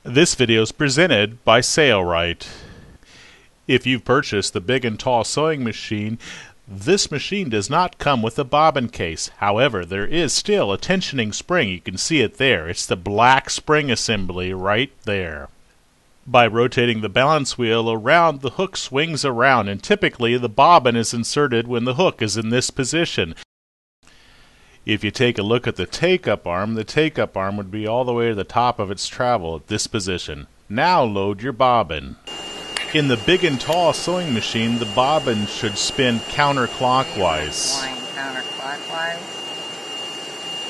This video is presented by Sailrite. If you've purchased the big and tall sewing machine, this machine does not come with a bobbin case. However, there is still a tensioning spring. You can see it there. It's the black spring assembly right there. By rotating the balance wheel around, the hook swings around, and typically the bobbin is inserted when the hook is in this position. If you take a look at the take-up arm would be all the way to the top of its travel at this position. Now load your bobbin. In the big and tall sewing machine, the bobbin should spin counterclockwise. Line counterclockwise.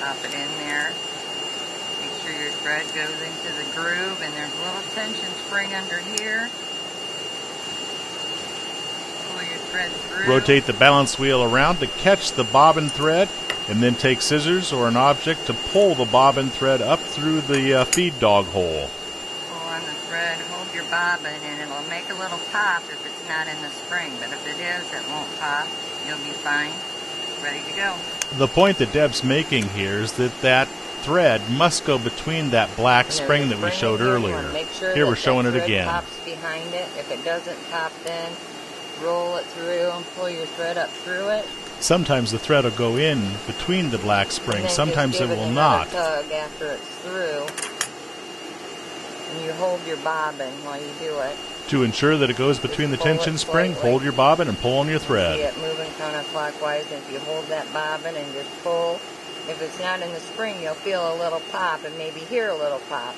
Pop it in there. Make sure your thread goes into the groove, and there's a little tension spring under here. Pull your thread through. Rotate the balance wheel around to catch the bobbin thread, and then take scissors or an object to pull the bobbin thread up through the feed dog hole. Pull on the thread, hold your bobbin, and it will make a little pop if it's not in the spring. But if it is, it won't pop. You'll be fine. Ready to go. The point that Deb's making here is that thread must go between that black spring that we showed earlier. Here we're showing it again. Pops behind it. If it doesn't pop, then roll it through and pull your thread up through it. Sometimes the thread will go in between the black springs, sometimes it will not. Tug after it's through, and you hold your bobbin while you do it. To ensure that it goes between the tension spring, hold your bobbin and pull on your thread. See it moving counterclockwise, and if you hold that bobbin and just pull, if it's not in the spring, you'll feel a little pop and maybe hear a little pop.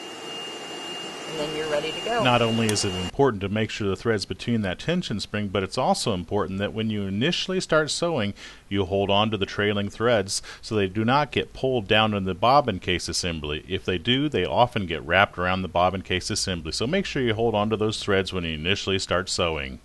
And then you're ready to go. Not only is it important to make sure the thread's between that tension spring, but it's also important that when you initially start sewing, you hold on to the trailing threads so they do not get pulled down in the bobbin case assembly. If they do, they often get wrapped around the bobbin case assembly. So make sure you hold on to those threads when you initially start sewing.